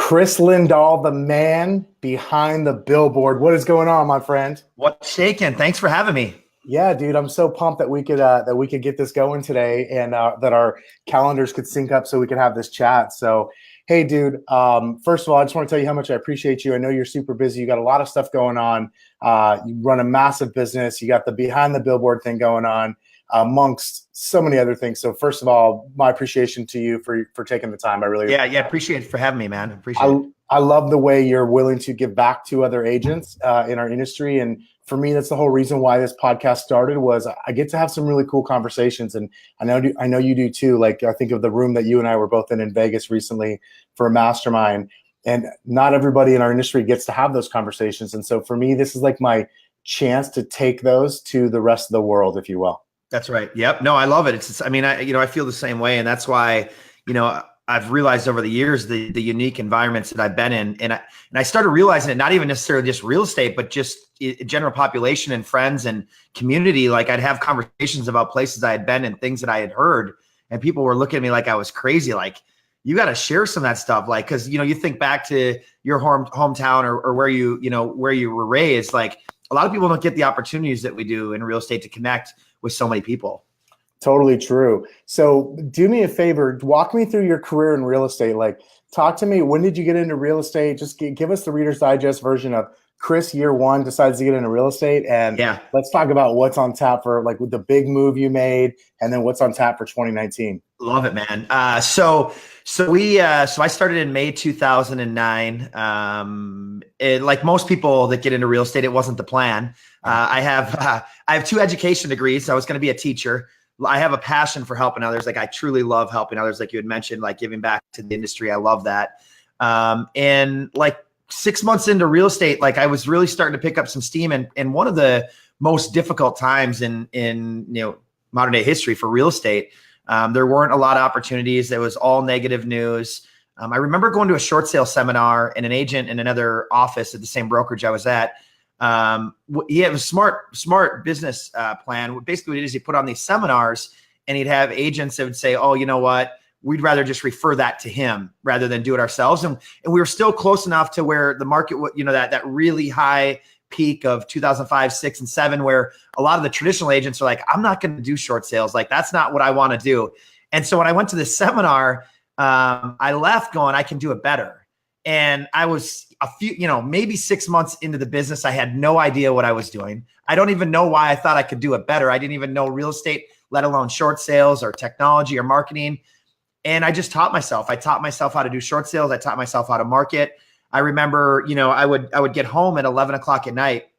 Kris Lindahl, the man behind the billboard. What is going on, my friend? What's shaking? Thanks for having me. Yeah, dude, I'm so pumped that we could get this going today, and that our calendars could sync up so we could have this chat. So, hey, dude, first of all, I just want to tell you how much I appreciate you. I know you're super busy. You got a lot of stuff going on. You run a massive business. You got the behind the billboard thing going on, amongst so many other things. So, first of all, my appreciation to you for taking the time. I really Appreciate it for having me, man. Appreciate it. I love the way you're willing to give back to other agents in our industry. And for me, that's the whole reason why this podcast started. Was I get to have some really cool conversations, and I know you do too. Like, I think of the room that you and I were both in Vegas recently for a mastermind, and not everybody in our industry gets to have those conversations. And so for me, this is like my chance to take those to the rest of the world, if you will. That's right. Yep. No, I love it. I feel the same way, and that's why, I've realized over the years the unique environments that I've been in, and I started realizing it, not even necessarily just real estate, but just general population and friends and community. Like, I'd have conversations about places I had been and things that I had heard, and people were looking at me like I was crazy. Like, you got to share some of that stuff. Like, cause you think back to your hometown or where where you were raised. Like, a lot of people don't get the opportunities that we do in real estate to connect with so many people. Totally true. So do me a favor, walk me through your career in real estate. Like, talk to me. When did you get into real estate? Just give us the Reader's Digest version of Kris year one decides to get into real estate. And let's talk about what's on tap for like the big move you made, and then what's on tap for 2019. Love it, man. So I started in May 2009. Like most people that get into real estate, it wasn't the plan. I have two education degrees. So I was going to be a teacher. I have a passion for helping others. Like, I truly love helping others. Like you had mentioned, like giving back to the industry. I love that. And like 6 months into real estate, like I was really starting to pick up some steam. And one of the most difficult times in modern day history for real estate, there weren't a lot of opportunities. There was all negative news. I remember going to a short sale seminar, and an agent in another office at the same brokerage I was at, he had a smart business plan. Basically what it is, he put on these seminars, and he'd have agents that would say, oh, you know what, we'd rather just refer that to him rather than do it ourselves. And we were still close enough to where the market, that really high peak of 2005, 6, and 7, where a lot of the traditional agents are like, I'm not going to do short sales. Like, that's not what I want to do. And so when I went to this seminar, I left going, I can do it better. And I was maybe 6 months into the business. I had no idea what I was doing. I don't even know why I thought I could do it better. I didn't even know real estate, let alone short sales or technology or marketing. And I just taught myself. I taught myself how to do short sales. I taught myself how to market. I remember, I would get home at 11 o'clock at night,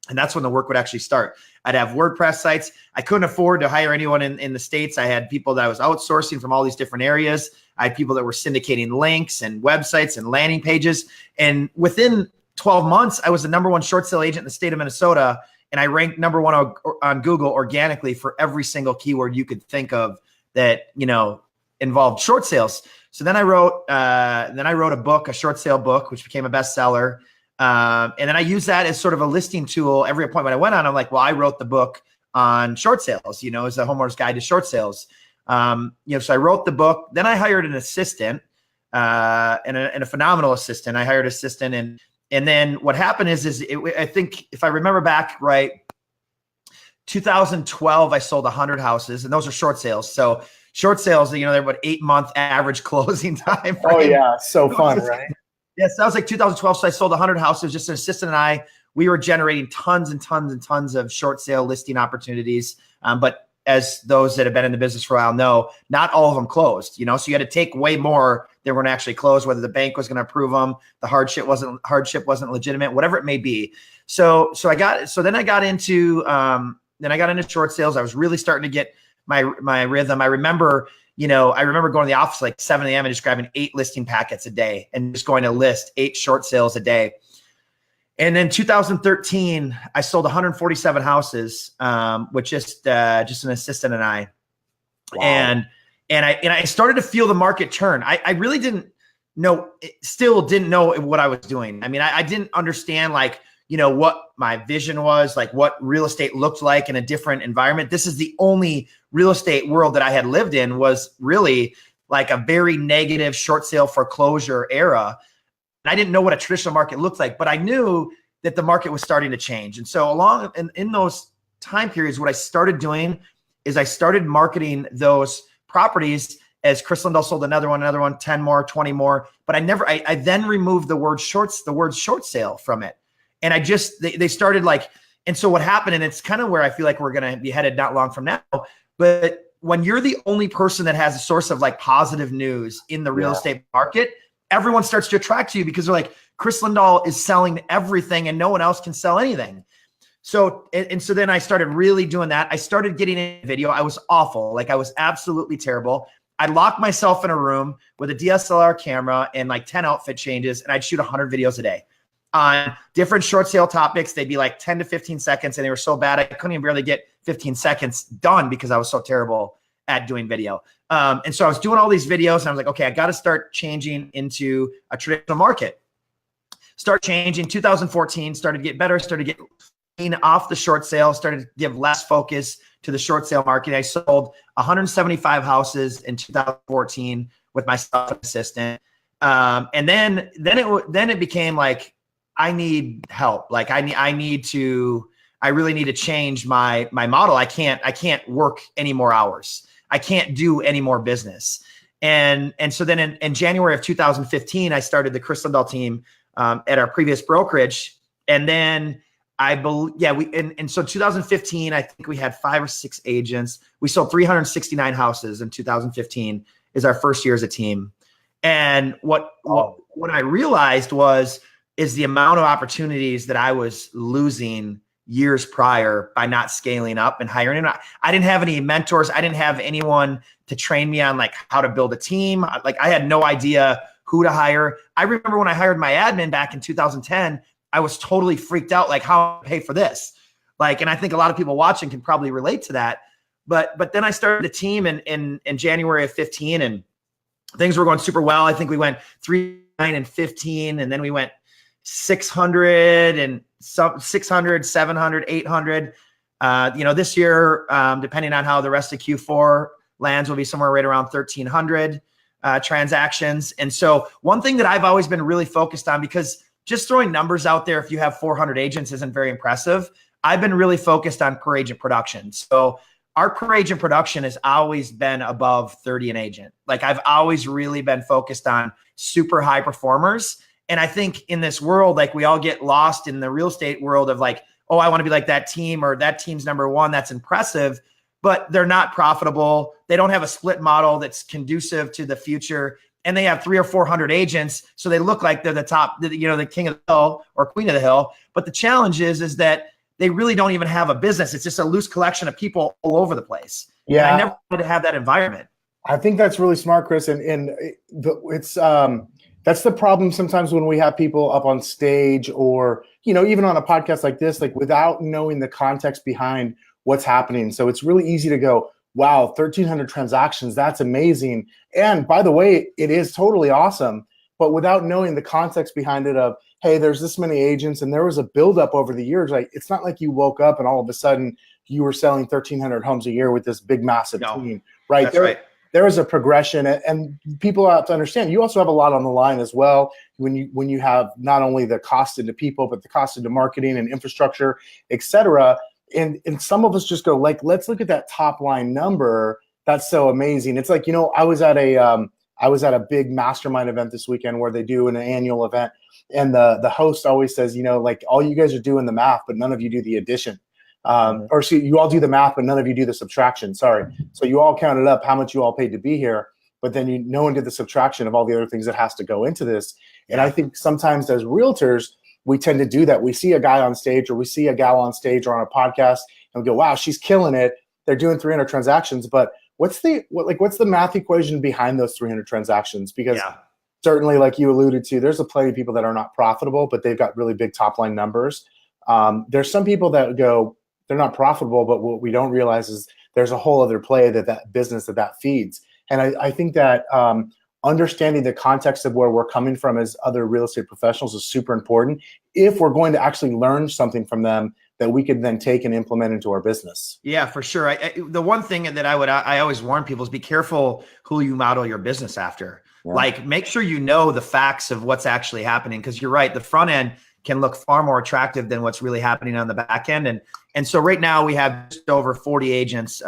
and that's when the work would actually start. I'd have WordPress sites. I couldn't afford to hire anyone in the States. I had people that I was outsourcing from all these different areas. I had people that were syndicating links and websites and landing pages. And within 12 months, I was the #1 short sale agent in the state of Minnesota. And I ranked #1 on Google organically for every single keyword you could think of that, involved short sales. So then I wrote a book, a short sale book, which became a bestseller. And then I used that as sort of a listing tool. Every appointment I went on, I'm like, well, I wrote the book on short sales, as a homeowner's guide to short sales. So I wrote the book. Then I hired an assistant, and a phenomenal assistant. I hired an assistant, and then what happened is I think if I remember back right, 2012, I sold 100 houses, and those are short sales. So short sales, they're about 8-month average closing time. Oh yeah, so fun, right? Yes, that was like 2012. So I sold 100 houses. Just an assistant and I, we were generating tons and tons and tons of short sale listing opportunities. But as those that have been in the business for a while know, not all of them closed. So you had to take way more than were going to actually close, whether the bank was going to approve them, the hardship wasn't legitimate, whatever it may be. So then I got into short sales. I was really starting to get my rhythm. I remember going to the office like 7 a.m. and just grabbing 8 listing packets a day and just going to list 8 short sales a day. And then 2013, I sold 147 houses with just an assistant and I. Wow. And I started to feel the market turn. I really still didn't know what I was doing. I mean, I didn't understand what my vision was, like what real estate looked like in a different environment. This is the only real estate world that I had lived in, was really like a very negative short sale foreclosure era. I didn't know what a traditional market looked like, but I knew that the market was starting to change. And so along in those time periods, what I started doing is I started marketing those properties as Kris Lindahl sold another one, 10 more, 20 more. But I then removed the word short sale from it. And they started like, and so what happened, and it's kind of where I feel like we're going to be headed not long from now, but when you're the only person that has a source of like positive news in the real estate market, everyone starts to attract to you because they're like, Kris Lindahl is selling everything and no one else can sell anything. So, and so then I started really doing that. I started getting in video. I was awful. Like I was absolutely terrible. I'd lock myself in a room with a DSLR camera and like 10 outfit changes, and I'd shoot 100 videos a day on different short sale topics. They'd be like 10 to 15 seconds, and they were so bad I couldn't even barely get 15 seconds done because I was so terrible at doing video. And so I was doing all these videos, and I was like, okay, I got to start changing into a traditional market. Start changing. 2014, started to get better, started to get off the short sale, started to give less focus to the short sale market. I sold 175 houses in 2014 with my assistant. And then it became like, I need help. Like I really need to change my model. I can't work any more hours. I can't do any more business. And so then in January of 2015, I started the Kris Lindahl Team at our previous brokerage. And then so 2015, I think we had 5 or 6 agents. We sold 369 houses in 2015 is our first year as a team. And what I realized is the amount of opportunities that I was losing years prior by not scaling up and hiring. I didn't have any mentors. I didn't have anyone to train me on like how to build a team. Like I had no idea who to hire. I remember when I hired my admin back in 2010, I was totally freaked out, like how I pay for this. Like, and I think a lot of people watching can probably relate to that. But then I started a team in January of 15, and things were going super well. I think we went 3, 9, and 15, and then we went 600 and 600, 700, 800. This year, depending on how the rest of Q4 lands, will be somewhere right around 1,300 transactions. And so one thing that I've always been really focused on, because just throwing numbers out there, if you have 400 agents isn't very impressive. I've been really focused on per agent production. So our per agent production has always been above 30 an agent. Like I've always really been focused on super high performers. And I think in this world, like we all get lost in the real estate world of like, oh, I want to be like that team, or that team's number one. That's impressive, but they're not profitable. They don't have a split model that's conducive to the future. And they have 300 or 400 agents. So they look like they're the top, the king of the hill or queen of the hill. But the challenge is that they really don't even have a business. It's just a loose collection of people all over the place. Yeah. And I never wanted to have that environment. I think that's really smart, Kris. And it's, that's the problem sometimes when we have people up on stage or, even on a podcast like this, like without knowing the context behind what's happening. So it's really easy to go, wow, 1,300 transactions, that's amazing. And by the way, it is totally awesome. But without knowing the context behind it of, hey, there's this many agents and there was a buildup over the years. Like it's not like you woke up and all of a sudden you were selling 1,300 homes a year with this big, massive team, right? That's right. There is a progression, and people have to understand. You also have a lot on the line as well when you have not only the cost into people, but the cost into marketing and infrastructure, et cetera. And some of us just go like, let's look at that top line number. That's so amazing. It's like, I was at a big mastermind event this weekend where they do an annual event, and the host always says, like all you guys are doing the math, but none of you do the addition. Or so you all do the math, but none of you do the subtraction. Sorry. So you all counted up how much you all paid to be here, but then no one did the subtraction of all the other things that has to go into this. And I think sometimes as realtors, we tend to do that. We see a guy on stage or we see a gal on stage or on a podcast and we go, wow, she's killing it. They're doing 300 transactions, but what's the math equation behind those 300 transactions? Because certainly, like you alluded to, there's plenty of people that are not profitable, but they've got really big top line numbers. There's some people that go, they're not profitable, but what we don't realize is there's a whole other play that business that feeds. And I think that understanding the context of where we're coming from as other real estate professionals is super important if we're going to actually learn something from them that we could then take and implement into our business. Yeah, for sure. The one thing that I always warn people is be careful who you model your business after. Like, make sure you know the facts of what's actually happening, because you're right, the front end can look far more attractive than what's really happening on the back end. And so right now we have just over 40 agents,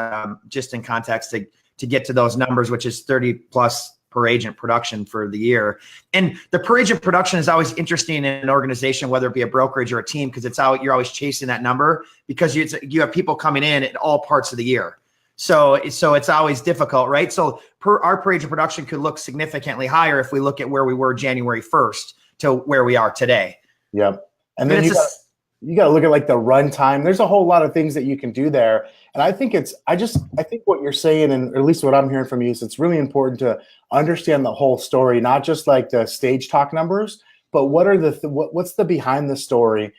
just in context to get to those numbers, which is 30 plus per agent production for the year. And the per agent production is always interesting in an organization, whether it be a brokerage or a team, because you're always chasing that number, because you have people coming in at all parts of the year. So it's always difficult, right? So our per agent production could look significantly higher if we look at where we were January 1st to where we are today. Yep. And then you got to look at like the runtime. There's a whole lot of things that you can do there. And I think I think what you're saying, and at least what I'm hearing from you, is it's really important to understand the whole story, not just like the stage talk numbers, but what's the behind the story?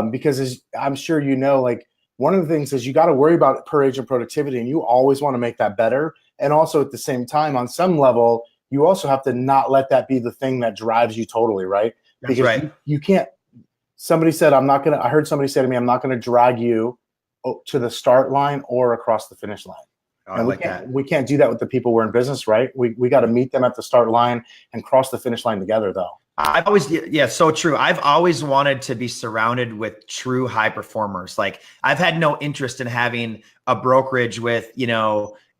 Because as I'm sure you know, like one of the things is you got to worry about per agent productivity, and you always want to make that better. And also at the same time, on some level, you also have to not let that be the thing that drives you totally, right? That's right. You can't. Somebody said, I heard somebody say to me, I'm not going to drag you to the start line or across the finish line. Oh, and we can't do that with the people we're in business, right? We got to meet them at the start line and cross the finish line together, though. So true. I've always wanted to be surrounded with true high performers. Like, I've had no interest in having a brokerage with,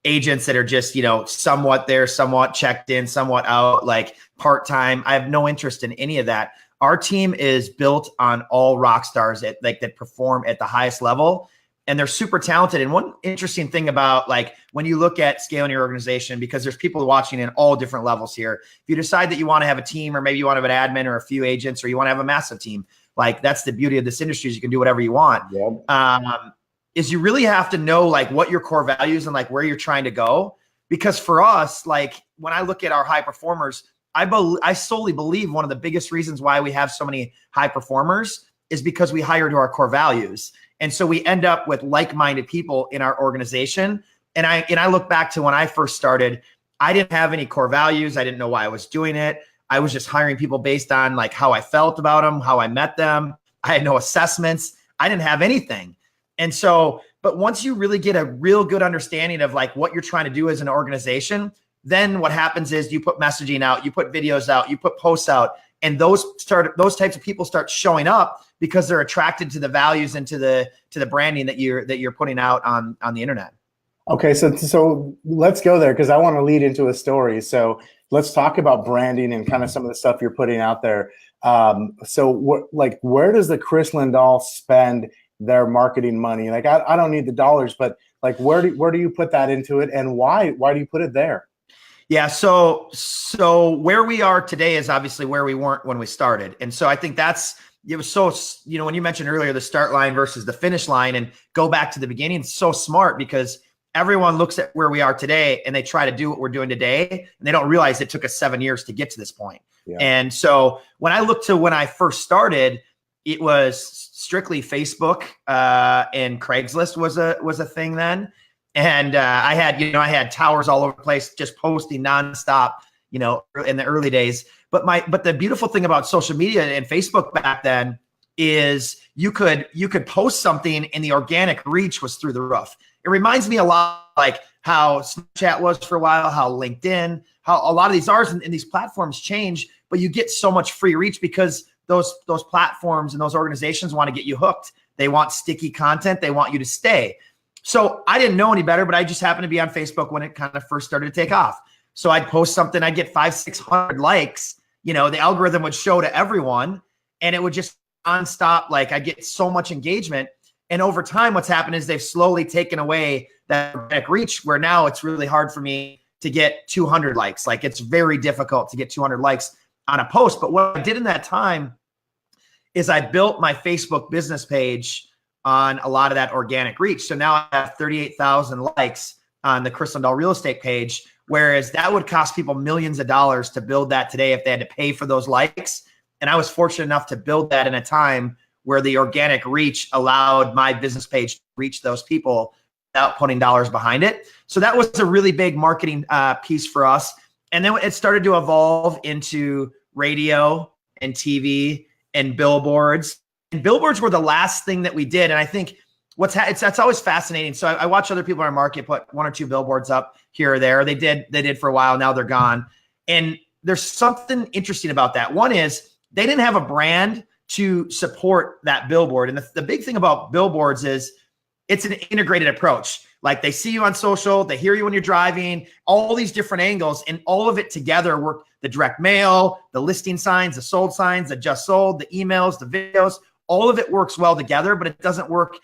agents that are just, somewhat there, somewhat checked in, somewhat out, like part-time. I have no interest in any of that. Our team is built on all rock stars that perform at the highest level, and they're super talented. And one interesting thing about, like, when you look at scaling your organization, because there's people watching in all different levels here. If you decide that you want to have a team, or maybe you want to have an admin or a few agents, or you want to have a massive team, like, that's the beauty of this industry, is you can do whatever you want. Yeah. Is you really have to know, like, what your core values and like where you're trying to go. Because for us, like, when I look at our high performers, I solely believe one of the biggest reasons why we have so many high performers is because we hire to our core values. And so we end up with like-minded people in our organization. And I look back to when I first started, I didn't have any core values. I didn't know why I was doing it. I was just hiring people based on like how I felt about them, how I met them. I had no assessments. I didn't have anything. And so, but once you really get a real good understanding of like what you're trying to do as an organization, then what happens is you put messaging out, you put videos out, you put posts out, and those types of people start showing up because they're attracted to the values and to the branding that you're putting out on the internet. Okay, so let's go there, because I want to lead into a story. So let's talk about branding and kind of some of the stuff you're putting out there. Where does the Kris Lindahl spend their marketing money? Like, I don't need the dollars, but like, where do you put that into it, and why do you put it there? Yeah. So where we are today is obviously where we weren't when we started. And so I think it was so, when you mentioned earlier, the start line versus the finish line, and go back to the beginning, it's so smart, because everyone looks at where we are today and they try to do what we're doing today, and they don't realize it took us 7 years to get to this point. Yeah. And so when I look to when I first started, it was strictly Facebook, and Craigslist was a thing then. And I had towers all over the place, just posting nonstop, in the early days. But the beautiful thing about social media and Facebook back then is you could post something and the organic reach was through the roof. It reminds me a lot like how Snapchat was for a while, how LinkedIn, how a lot of these are, and these platforms change, but you get so much free reach because those platforms and those organizations want to get you hooked. They want sticky content. They want you to stay. So I didn't know any better, but I just happened to be on Facebook when it kind of first started to take off. So I'd post something, I'd get 500-600 likes, the algorithm would show to everyone, and it would just nonstop. Like, I get so much engagement. And over time, what's happened is they've slowly taken away that organic reach, where now it's really hard for me to get 200 likes. Like, it's very difficult to get 200 likes on a post. But what I did in that time is I built my Facebook business page on a lot of that organic reach. So now I have 38,000 likes on the Kris Lindahl Real Estate page, whereas that would cost people millions of dollars to build that today if they had to pay for those likes. And I was fortunate enough to build that in a time where the organic reach allowed my business page to reach those people without putting dollars behind it. So that was a really big marketing piece for us. And then it started to evolve into radio and TV and billboards. And billboards were the last thing that we did. And I think that's always fascinating. So I watch other people in our market put 1 or 2 billboards up here or there. They did for a while. Now they're gone. And there's something interesting about that. One is they didn't have a brand to support that billboard. And the big thing about billboards is it's an integrated approach. Like they see you on social, they hear you when you're driving, all these different angles, and all of it together work. The direct mail, the listing signs, the sold signs, the just sold, the emails, the videos, all of it works well together, but it doesn't work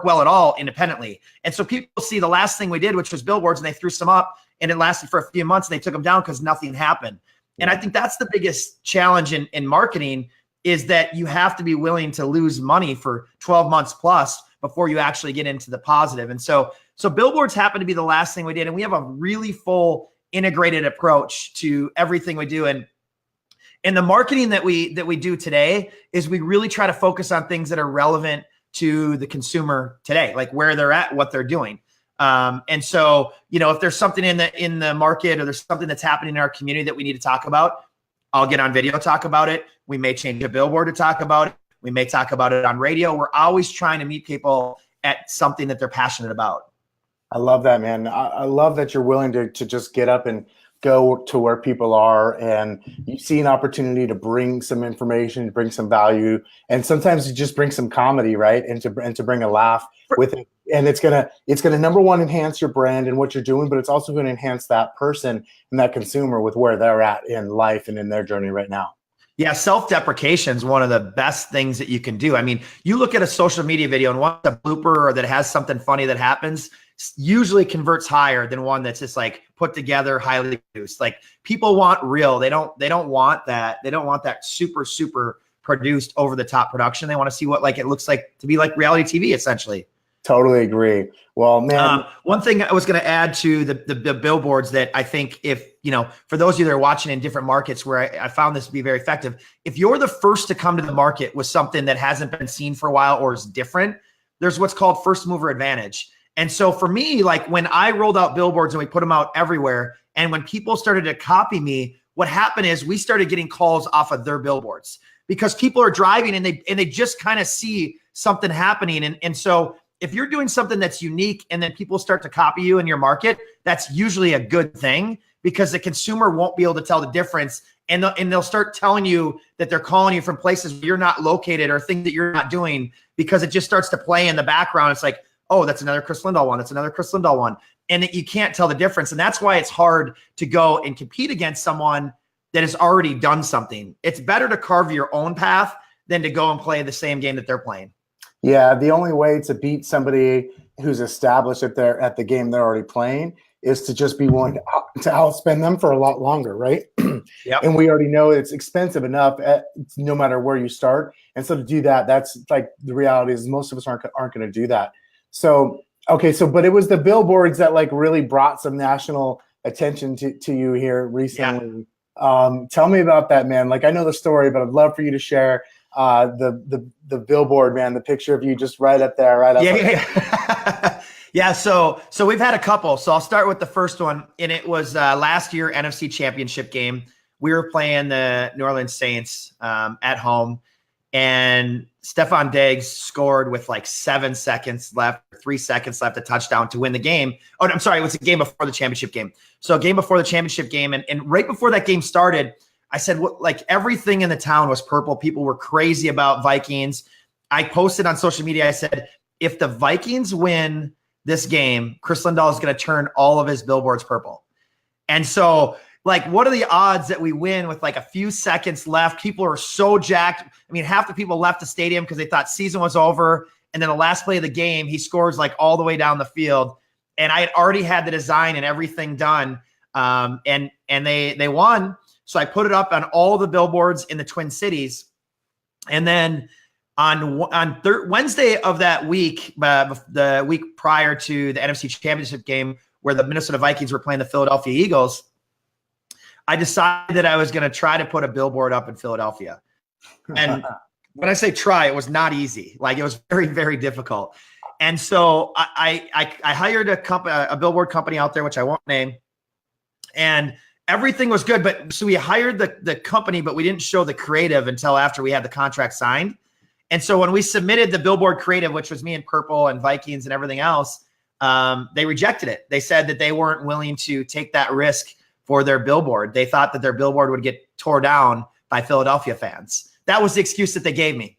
well at all independently. And so people see the last thing we did, which was billboards, and they threw some up, and it lasted for a few months, and they took them down because nothing happened. And I think that's the biggest challenge in marketing, is that you have to be willing to lose money for 12 months plus before you actually get into the positive. And so billboards happen to be the last thing we did. And we have a really full integrated approach to everything we do. And the marketing that we do today is we really try to focus on things that are relevant to the consumer today, like where they're at, what they're doing. And so, if there's something in the market, or there's something that's happening in our community that we need to talk about, I'll get on video, talk about it. We may change a billboard to talk about it. We may talk about it on radio. We're always trying to meet people at something that they're passionate about. I love that, man. I love that you're willing to just get up and go to where people are, and you see an opportunity to bring some information, to bring some value, and sometimes to just bring some comedy, right? And to bring a laugh with it. And it's gonna number one, enhance your brand and what you're doing, but it's also going to enhance that person and that consumer with where they're at in life and in their journey right now. Yeah, self-deprecation is one of the best things that you can do. I mean, you look at a social media video, and one's a blooper or that has something funny that happens, usually converts higher than one that's just like put together, highly produced. Like, people want real. They don't want that. They don't want that super produced, over the top production. They want to see what it looks like to be like reality TV, essentially. Totally agree. Well, man, one thing I was going to add to the billboards that I think, if, for those of you that are watching in different markets where I found this to be very effective, if you're the first to come to the market with something that hasn't been seen for a while or is different, there's what's called first mover advantage. And so for me, like when I rolled out billboards and we put them out everywhere, and when people started to copy me, what happened is we started getting calls off of their billboards, because people are driving and they just kind of see something happening. And so if you're doing something that's unique and then people start to copy you in your market, that's usually a good thing, because the consumer won't be able to tell the difference. And they'll start telling you that they're calling you from places where you're not located or things that you're not doing, because it just starts to play in the background. It's like, oh, that's another Kris Lindahl one. That's another Kris Lindahl one. And you can't tell the difference. And that's why it's hard to go and compete against someone that has already done something. It's better to carve your own path than to go and play the same game that they're playing. Yeah, the only way to beat somebody who's established at the game they're already playing is to just be willing to outspend them for a lot longer, right? Yep. And we already know it's expensive enough no matter where you start. And so to do that, that's like, the reality is most of us aren't going to do that. So, okay, but it was the billboards that really brought some national attention to you here recently. Yeah. Tell me about that, man. I know the story, but I'd love for you to share the billboard, man, the picture of you just right up there, right up. Yeah. Yeah. So we've had a couple. So I'll start with the first one. And it was last year NFC Championship game. We were playing the New Orleans Saints at home, and Stephon Diggs scored with 7 seconds left, 3 seconds left, a touchdown to win the game. Oh, I'm sorry. It was a game before the championship game. So a game before the championship game. And right before that game started, I said, everything in the town was purple. People were crazy about Vikings. I posted on social media. I said, if the Vikings win this game, Kris Lindahl is going to turn all of his billboards purple. And so, what are the odds that we win with a few seconds left? People are so jacked. I mean, half the people left the stadium because they thought season was over. And then the last play of the game, he scores all the way down the field. And I had already had the design and everything done. And they won. So I put it up on all the billboards in the Twin Cities. And then on Wednesday of that week, the week prior to the NFC Championship game, where the Minnesota Vikings were playing the Philadelphia Eagles, I decided that I was going to try to put a billboard up in Philadelphia. And when I say try, it was not easy. It was very, very difficult. And so I hired a billboard company out there, which I won't name, and everything was good. But so we hired the company, but we didn't show the creative until after we had the contract signed. And so when we submitted the billboard creative, which was me in purple and Vikings and everything else, they rejected it. They said that they weren't willing to take that risk for their billboard. They thought that their billboard would get tore down by Philadelphia fans. That was the excuse that they gave me.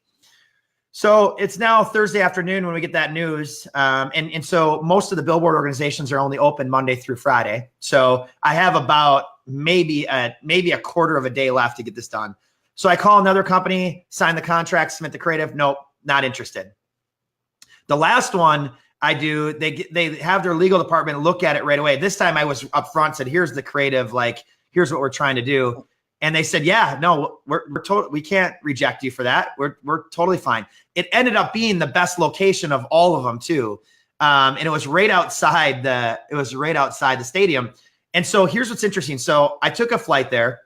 So it's now Thursday afternoon when we get that news. And so most of the billboard organizations are only open Monday through Friday. So I have about maybe a quarter of a day left to get this done. So I call another company, sign the contract, submit the creative. Nope, not interested. The last one I do, they have their legal department look at it right away. This time I was up front, said, here's the creative, like, here's what we're trying to do. And they said, yeah, no, we can't reject you for that. We're totally fine. It ended up being the best location of all of them too. And it was right outside the stadium. And so here's what's interesting. So I took a flight there.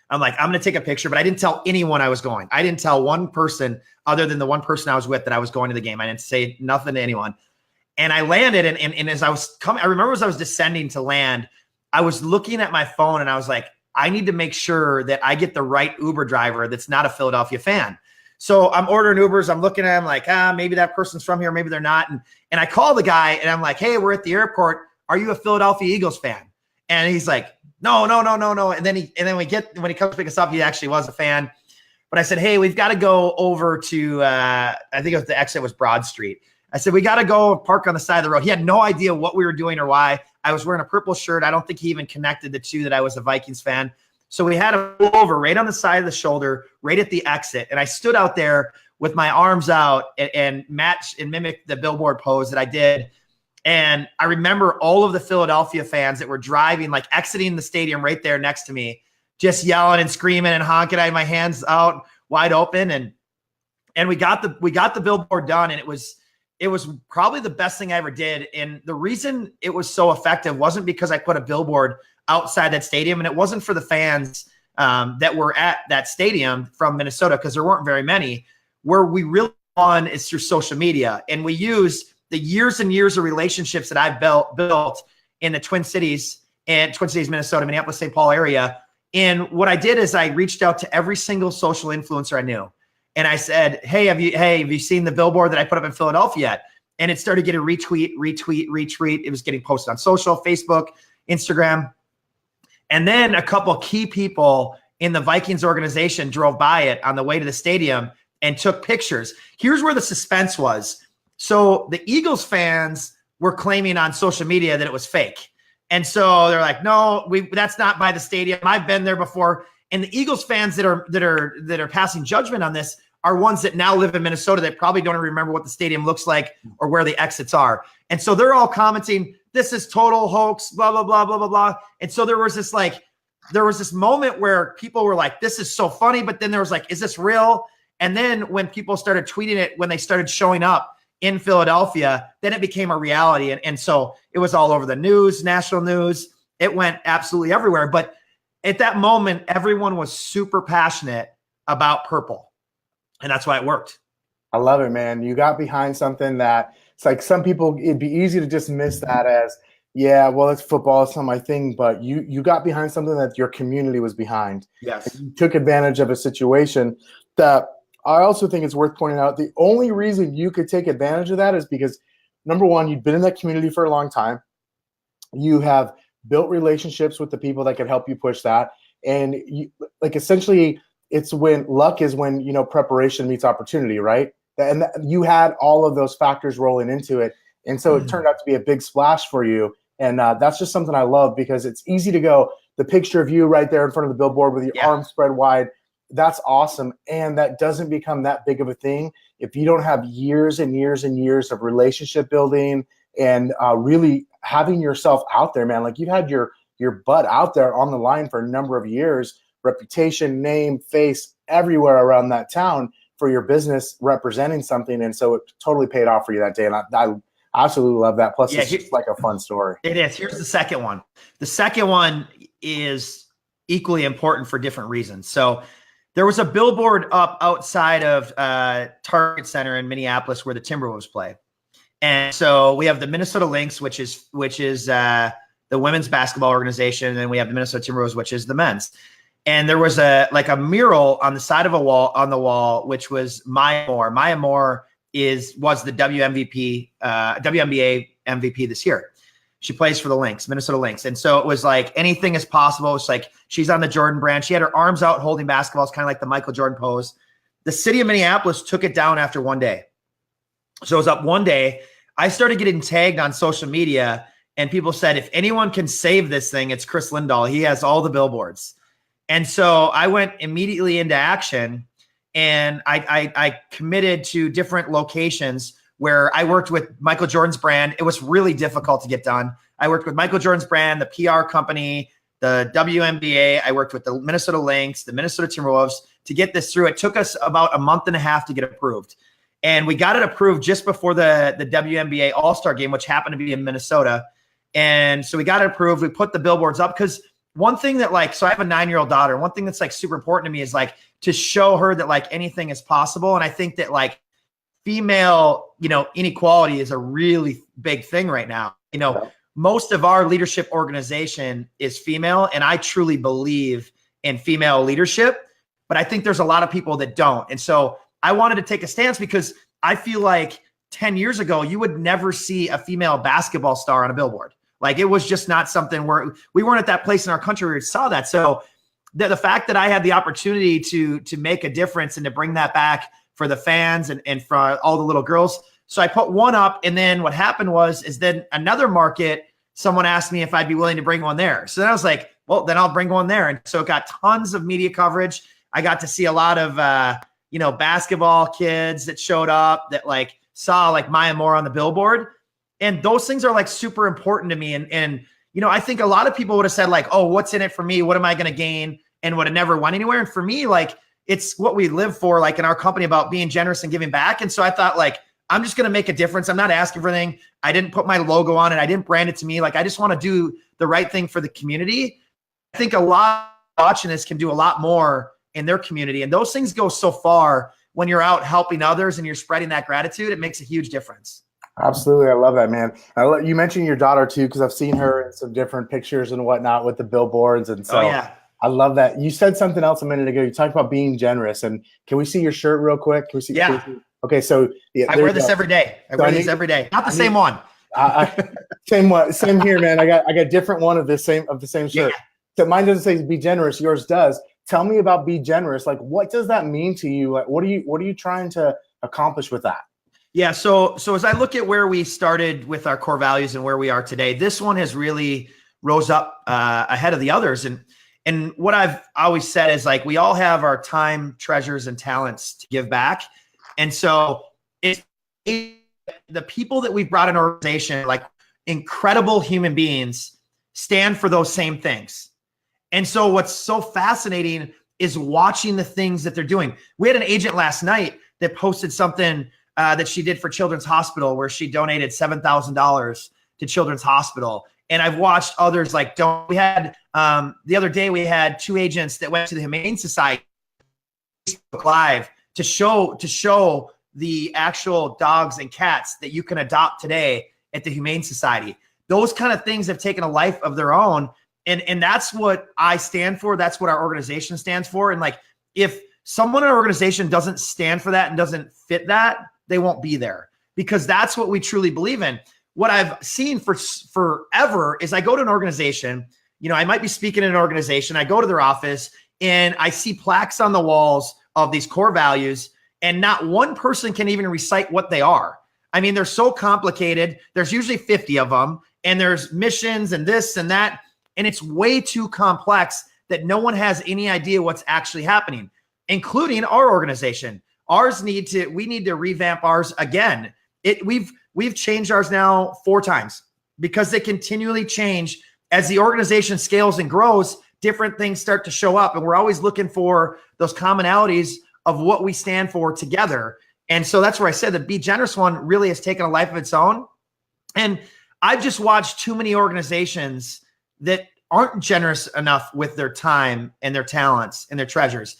I'm like, I'm going to take a picture, but I didn't tell anyone I was going. I didn't tell one person other than the one person I was with that I was going to the game. I didn't say nothing to anyone. And I landed, and as I was coming, I remember as I was descending to land, I was looking at my phone and I was like, I need to make sure that I get the right Uber driver that's not a Philadelphia fan. So I'm ordering Ubers. I'm looking at him like, maybe that person's from here. Maybe they're not. And I call the guy and I'm like, hey, we're at the airport. Are you a Philadelphia Eagles fan? And he's like, no. And then when he comes to pick us up, he actually was a fan. But I said, hey, we've got to go over to, I think it was the exit was Broad Street. I said, we got to go park on the side of the road. He had no idea what we were doing or why. I was wearing a purple shirt. I don't think he even connected the two that I was a Vikings fan. So we had to pull over right on the side of the shoulder, right at the exit. And I stood out there with my arms out and match and mimic the billboard pose that I did. And I remember all of the Philadelphia fans that were driving, like exiting the stadium right there next to me, just yelling and screaming and honking. I had my hands out wide open. And we got the billboard done. And it was probably the best thing I ever did. And the reason it was so effective wasn't because I put a billboard outside that stadium, and it wasn't for the fans that were at that stadium from Minnesota, because there weren't very many. Where we really won is through social media, and we used the years and years of relationships that I've built in the Twin Cities, Minnesota, Minneapolis, St. Paul area. And what I did is I reached out to every single social influencer I knew. And I said, hey, have you seen the billboard that I put up in Philadelphia yet? And it started getting retweet. It was getting posted on social, Facebook, Instagram. And then a couple key people in the Vikings organization drove by it on the way to the stadium and took pictures. Here's where the suspense was. So the Eagles fans were claiming on social media that it was fake. And so they're like, no, that's not by the stadium. I've been there before. And the Eagles fans that are passing judgment on this are ones that now live in Minnesota that probably don't even remember what the stadium looks like or where the exits are. And so they're all commenting, this is total hoax, blah, blah, blah, blah, blah, blah. And so there was this moment where people were like, this is so funny. But then there was like, is this real? And then when people started tweeting it, when they started showing up in Philadelphia, then it became a reality. And so it was all over the news, national news. It went absolutely everywhere. But at that moment, everyone was super passionate about purple. And that's why it worked. I love it, man. You got behind something that it's like some people, it'd be easy to dismiss that as, yeah, well, it's football, it's not my thing. But you got behind something that your community was behind. Yes. You took advantage of a situation that I also think it's worth pointing out. The only reason you could take advantage of that is because, number one, you've been in that community for a long time. You have built relationships with the people that could help you push that. And essentially it's when luck is when, preparation meets opportunity, right? And you had all of those factors rolling into it. And so it turned out to be a big splash for you. And that's just something I love, because it's easy to go, the picture of you right there in front of the billboard with your arms spread wide. That's awesome. And that doesn't become that big of a thing if you don't have years and years and years of relationship building and really having yourself out there, man. Like, you've had your butt out there on the line for a number of years, reputation, name, face, everywhere around that town for your business representing something. And so it totally paid off for you that day. And I absolutely love that. Plus, it's just like a fun story. It is. Here's the second one. The second one is equally important for different reasons. So there was a billboard up outside of Target Center in Minneapolis where the Timberwolves play. And so we have the Minnesota Lynx, which is the women's basketball organization. And then we have the Minnesota Timberwolves, which is the men's. And there was a mural on the side of the wall, which was Maya Moore. Maya Moore was the WNBA MVP this year. She plays for the Lynx, Minnesota Lynx. And so it was like anything is possible. It's like she's on the Jordan brand. She had her arms out holding basketballs, kind of like the Michael Jordan pose. The city of Minneapolis took it down after one day. So it was up one day. I started getting tagged on social media, and people said, if anyone can save this thing, it's Kris Lindahl. He has all the billboards. And so I went immediately into action, and I committed to different locations where I worked with Michael Jordan's brand. It was really difficult to get done. I worked with Michael Jordan's brand, the PR company, the WNBA. I worked with the Minnesota Lynx, the Minnesota Timberwolves to get this through. It took us about a month and a half to get approved. And we got it approved just before the WNBA All-Star game, which happened to be in Minnesota. And so we got it approved. We put the billboards up because one thing that so I have a 9-year-old daughter. One thing that's super important to me is to show her that anything is possible. And I think that female, inequality is a really big thing right now. Most of our leadership organization is female, and I truly believe in female leadership, but I think there's a lot of people that don't. And so I wanted to take a stance because I feel like 10 years ago, you would never see a female basketball star on a billboard. It was just not something where we weren't at that place in our country where we saw that. So the fact that I had the opportunity to make a difference and to bring that back for the fans and for all the little girls. So I put one up, and then what happened is then another market, someone asked me if I'd be willing to bring one there. So then I was like, well, then I'll bring one there. And so it got tons of media coverage. I got to see a lot of, basketball kids that showed up that saw Maya Moore on the billboard. And those things are super important to me. And I think a lot of people would have said oh, what's in it for me? What am I going to gain? And would have never went anywhere. And for me, it's what we live for, in our company, about being generous and giving back. And so I thought I'm just going to make a difference. I'm not asking for anything. I didn't put my logo on it. I didn't brand it to me. I just want to do the right thing for the community. I think a lot watching this can do a lot more in their community. And those things go so far when you're out helping others and you're spreading that gratitude. It makes a huge difference. Absolutely. I love that, man. You mentioned your daughter too, because I've seen her in some different pictures and whatnot with the billboards. And so I love that. You said something else a minute ago. You talked about being generous. And can we see your shirt real quick? Can we see? Yeah. Okay. So I wear this every day. I wear these every day. Not the same one. Same one. Same here, man. I got different one of the same shirt. Yeah. So mine doesn't say be generous. Yours does. Tell me about be generous. What does that mean to you? What are you trying to accomplish with that? Yeah. So as I look at where we started with our core values and where we are today, this one has really rose up ahead of the others. And what I've always said is we all have our time, treasures, and talents to give back. And so it's the people that we've brought in our organization, incredible human beings, stand for those same things. And so what's so fascinating is watching the things that they're doing. We had an agent last night that posted something that she did for Children's Hospital, where she donated $7,000 to Children's Hospital. And I've watched others we had the other day, we had 2 agents that went to the Humane Society Facebook Live to show the actual dogs and cats that you can adopt today at the Humane Society. Those kind of things have taken a life of their own. And that's what I stand for. That's what our organization stands for. And if someone in our organization doesn't stand for that and doesn't fit that, they won't be there, because that's what we truly believe in. What I've seen for forever is I go to an organization, I might be speaking in an organization. I go to their office and I see plaques on the walls of these core values, and not one person can even recite what they are. I mean, they're so complicated. There's usually 50 of them, and there's missions and this and that. And it's way too complex that no one has any idea what's actually happening, including our organization. We need to revamp ours again. We've changed ours now 4 times because they continually change. As the organization scales and grows, different things start to show up. And we're always looking for those commonalities of what we stand for together. And so that's where I said the Be Generous one really has taken a life of its own. And I've just watched too many organizations that aren't generous enough with their time and their talents and their treasures.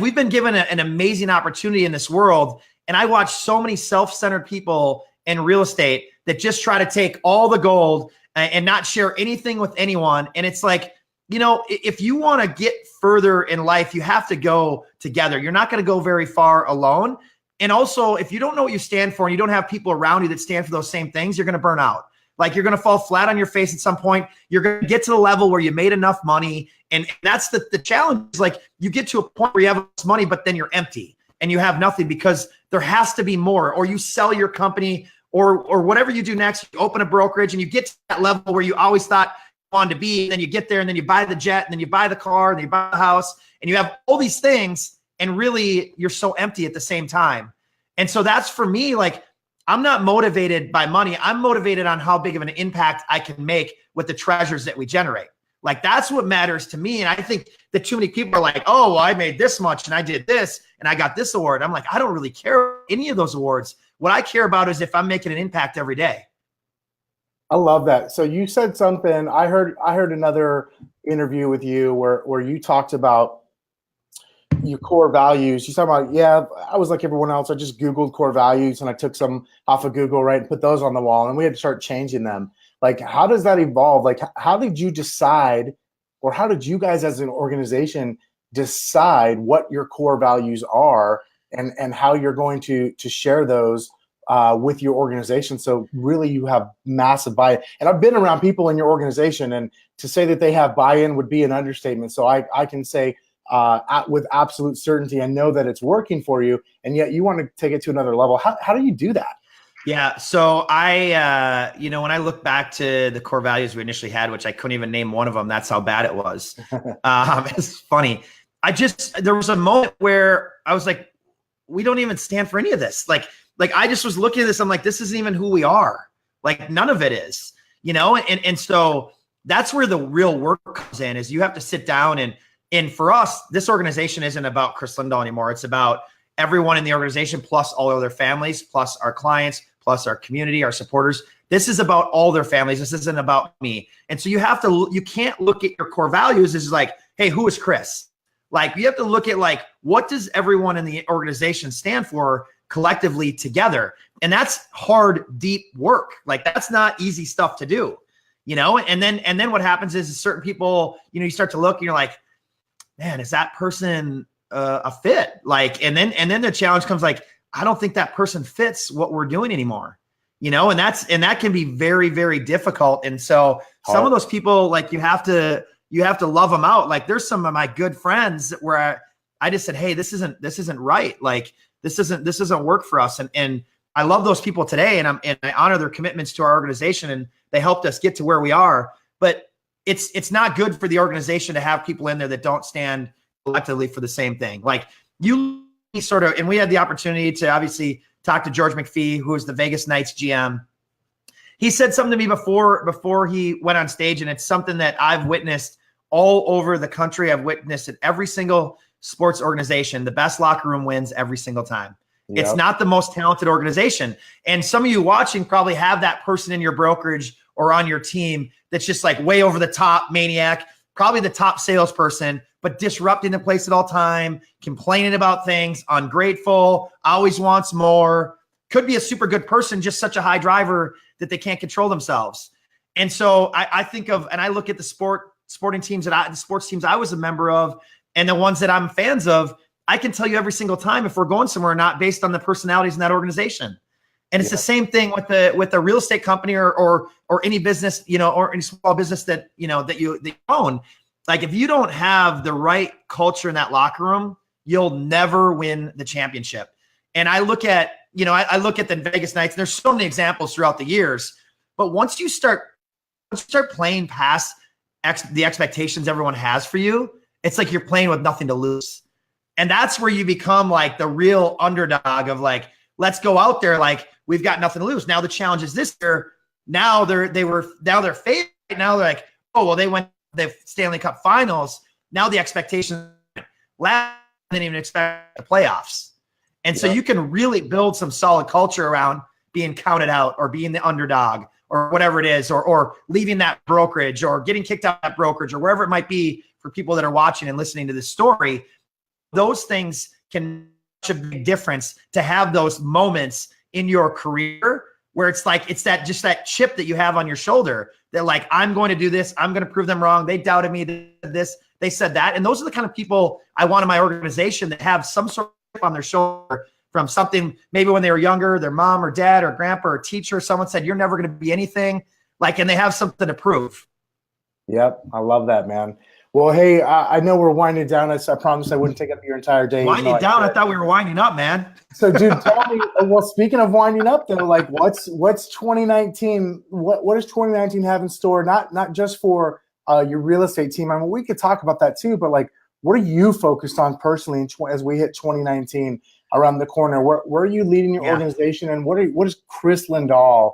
We've been given an amazing opportunity in this world. And I watch so many self-centered people in real estate that just try to take all the gold and not share anything with anyone. And it's if you want to get further in life, you have to go together. You're not going to go very far alone. And also, if you don't know what you stand for and you don't have people around you that stand for those same things, you're going to burn out. Like you're going to fall flat on your face at some point. You're going to get to the level where you made enough money. And that's the challenge. Is like you get to a point where you have this money, but then you're empty and you have nothing because there has to be more, or you sell your company or whatever you do next, you open a brokerage and you get to that level where you always thought you wanted to be. And then you get there and then you buy the jet and then you buy the car and then you buy the house and you have all these things. And really you're so empty at the same time. And so that's for me, like, I'm not motivated by money. I'm motivated on how big of an impact I can make with the treasures that we generate. Like that's what matters to me. And I think that too many people are like, oh, well, I made this much and I did this and I got this award. I'm like, I don't really care about any of those awards. What I care about is if I'm making an impact every day. I love that. So you said something, I heard another interview with you where you talked about your core values. You talking about, yeah, I was like everyone else. I just Googled core values and I took some off of Google, right, and put those on the wall, and we had to start changing them. Like, how does that evolve? Like, how did you decide, or how did you guys as an organization decide what your core values are and how you're going to share those with your organization? So really you have massive buy-in. And I've been around people in your organization, and to say that they have buy-in would be an understatement. So I can say, with absolute certainty, I know that it's working for you, and yet you want to take it to another level. How do you do that? Yeah. So I, when I look back to the core values we initially had, which I couldn't even name one of them, that's how bad it was. It's funny. There was a moment where I was like, we don't even stand for any of this. Like I just was looking at this. I'm like, this isn't even who we are. Like none of it is, and so that's where the real work comes in, is you have to sit down and for us, this organization isn't about Kris Lindahl anymore. It's about everyone in the organization, plus all of their families, plus our clients, plus our community, our supporters. This is about all their families. This isn't about me. And so you can't look at your core values as like, hey, who is Kris? Like you have to look at like, what does everyone in the organization stand for collectively together? And that's hard, deep work. Like that's not easy stuff to do, and then what happens is certain people, you start to look and you're like, man, is that person a fit? Like, and then the challenge comes like, I don't think that person fits what we're doing anymore, and that can be very, very difficult. And so some of those people, like you have to love them out. Like there's some of my good friends where I just said, hey, this isn't right. Like this doesn't work for us. And I love those people today. And I honor their commitments to our organization, and they helped us get to where we are. But it's not good for the organization to have people in there that don't stand collectively for the same thing. Like you sort of, and we had the opportunity to obviously talk to George McPhee, who is the Vegas Knights GM. He said something to me before he went on stage, and it's something that I've witnessed all over the country. I've witnessed it every single sports organization. The best locker room wins every single time. Yep. It's not the most talented organization. And some of you watching probably have that person in your brokerage or on your team that's just like way over the top maniac, probably the top salesperson, but disrupting the place at all time, complaining about things, ungrateful, always wants more, could be a super good person, just such a high driver that they can't control themselves. And so I think of, and I look at the sporting teams the sports teams I was a member of, and the ones that I'm fans of, I can tell you every single time if we're going somewhere or not based on the personalities in that organization. And it's the same thing with a real estate company or any business, or any small business that you own. Like if you don't have the right culture in that locker room, you'll never win the championship. And I look at, I look at the Vegas Knights, and there's so many examples throughout the years, but once you start playing past the expectations everyone has for you, it's like you're playing with nothing to lose. And that's where you become like the real underdog of like, let's go out there. Like we've got nothing to lose. Now the challenge is this year. Now they're favored. Now they're like, oh, well, they went the Stanley Cup finals. Now the expectations last didn't even expect the playoffs. And so you can really build some solid culture around being counted out or being the underdog or whatever it is, or leaving that brokerage or getting kicked out of that brokerage or wherever it might be for people that are watching and listening to this story. Those things can make a big difference to have those moments in your career where it's like, it's that chip that you have on your shoulder that like, I'm going to do this. I'm going to prove them wrong. They doubted me. They said that. And those are the kind of people I want in my organization that have some sort of chip on their shoulder from something, maybe when they were younger, their mom or dad or grandpa or teacher, someone said, you're never going to be anything. like, and they have something to prove. Yep. I love that, man. Well, hey, I know we're winding down. I promised I wouldn't take up your entire day. Winding down? I thought we were winding up, man. So, dude, tell me. Well, speaking of winding up, though, like, what's 2019? What does 2019 have in store? Not just for your real estate team. I mean, we could talk about that too. But like, what are you focused on personally as we hit 2019 around the corner? Where are you leading your organization, and what is Kris Lindahl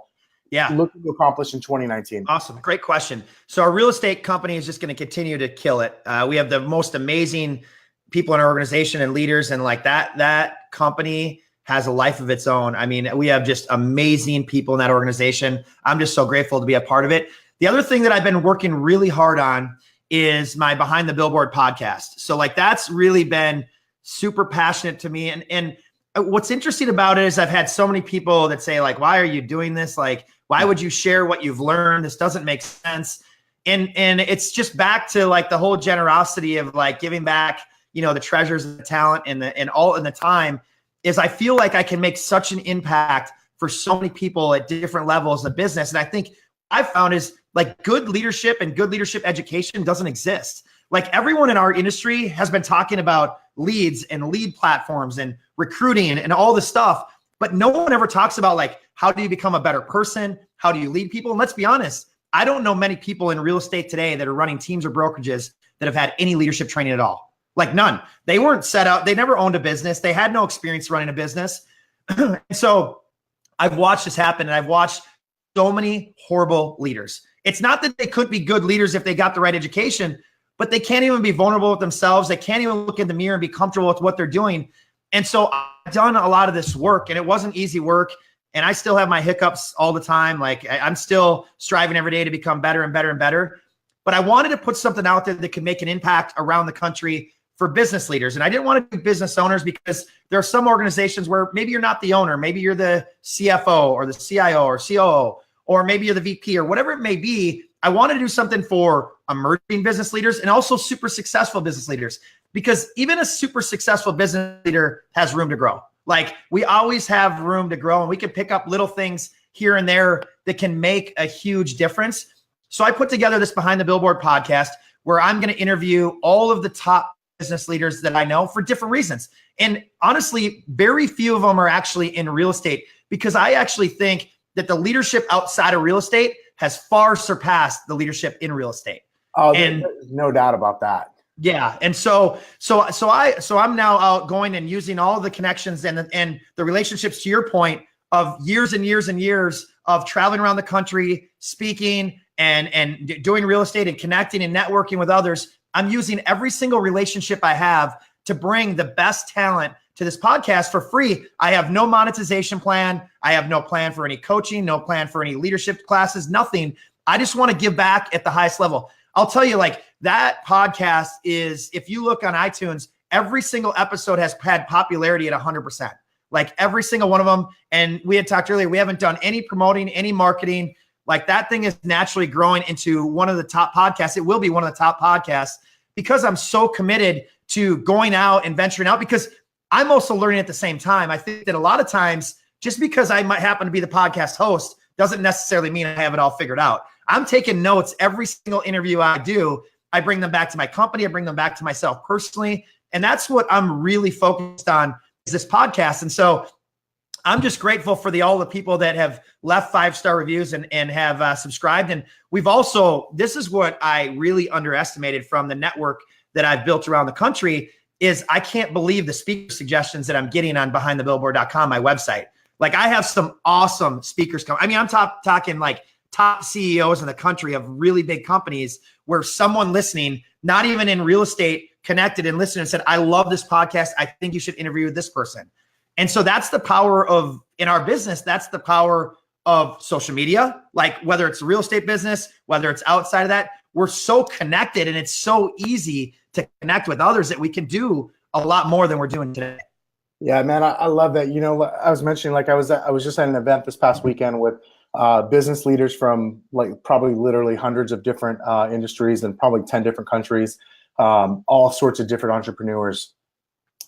looking to accomplish in 2019? Awesome. Great question. So our real estate company is just going to continue to kill it. We have the most amazing people in our organization and leaders, and like that company has a life of its own. I mean, we have just amazing people in that organization. I'm just so grateful to be a part of it. The other thing that I've been working really hard on is my Behind the Billboard podcast. So like, that's really been super passionate to me. And what's interesting about it is I've had so many people that say like, why are you doing this? Like, why would you share what you've learned? This doesn't make sense. And it's just back to like the whole generosity of like giving back, you know, the treasures and the talent and the time, is I feel like I can make such an impact for so many people at different levels of business. And I think I've found is like good leadership and good leadership education doesn't exist. Like everyone in our industry has been talking about leads and lead platforms and recruiting and all this stuff, but no one ever talks about like, how do you become a better person? How do you lead people? And let's be honest, I don't know many people in real estate today that are running teams or brokerages that have had any leadership training at all. Like none. They weren't set up. They never owned a business. They had no experience running a business. And so I've watched this happen, and I've watched so many horrible leaders. It's not that they couldn't be good leaders if they got the right education, but they can't even be vulnerable with themselves. They can't even look in the mirror and be comfortable with what they're doing. And so I've done a lot of this work, and it wasn't easy work. And I still have my hiccups all the time. Like I'm still striving every day to become better and better and better. But I wanted to put something out there that could make an impact around the country for business leaders. And I didn't want to do business owners, because there are some organizations where maybe you're not the owner. Maybe you're the CFO or the CIO or COO, or maybe you're the VP or whatever it may be. I wanted to do something for emerging business leaders and also super successful business leaders, because even a super successful business leader has room to grow. Like we always have room to grow, and we can pick up little things here and there that can make a huge difference. So I put together this Behind the Billboard podcast where I'm going to interview all of the top business leaders that I know for different reasons. And honestly, very few of them are actually in real estate, because I actually think that the leadership outside of real estate has far surpassed the leadership in real estate. Oh, and there's no doubt about that. Yeah. And so I'm now out going and using all of the connections and the relationships, to your point, of years and years and years of traveling around the country, speaking and doing real estate and connecting and networking with others. I'm using every single relationship I have to bring the best talent to this podcast for free. I have no monetization plan. I have no plan for any coaching, no plan for any leadership classes, nothing. I just want to give back at the highest level. I'll tell you, like, that podcast is, if you look on iTunes, every single episode has had popularity at 100%. Like every single one of them. And we had talked earlier, we haven't done any promoting, any marketing. Like that thing is naturally growing into one of the top podcasts. It will be one of the top podcasts, because I'm so committed to going out and venturing out, because I'm also learning at the same time. I think that a lot of times, just because I might happen to be the podcast host doesn't necessarily mean I have it all figured out. I'm taking notes every single interview I do. I bring them back to my company. I bring them back to myself personally. And that's what I'm really focused on, is this podcast. And so I'm just grateful for all the people that have left 5-star reviews and have subscribed. And we've also, this is what I really underestimated from the network that I've built around the country, is I can't believe the speaker suggestions that I'm getting on behindthebillboard.com, my website. Like I have some awesome speakers come. I mean, I'm talking like top CEOs in the country of really big companies, where someone listening, not even in real estate, connected and listened and said, I love this podcast. I think you should interview this person. And so that's the power of, in our business, that's the power of social media. Like whether it's a real estate business, whether it's outside of that, we're so connected, and it's so easy to connect with others that we can do a lot more than we're doing today. Yeah, man, I love that. You know, I was mentioning, like I was just at an event this past weekend with business leaders from like probably literally hundreds of different industries and probably 10 different countries, all sorts of different entrepreneurs.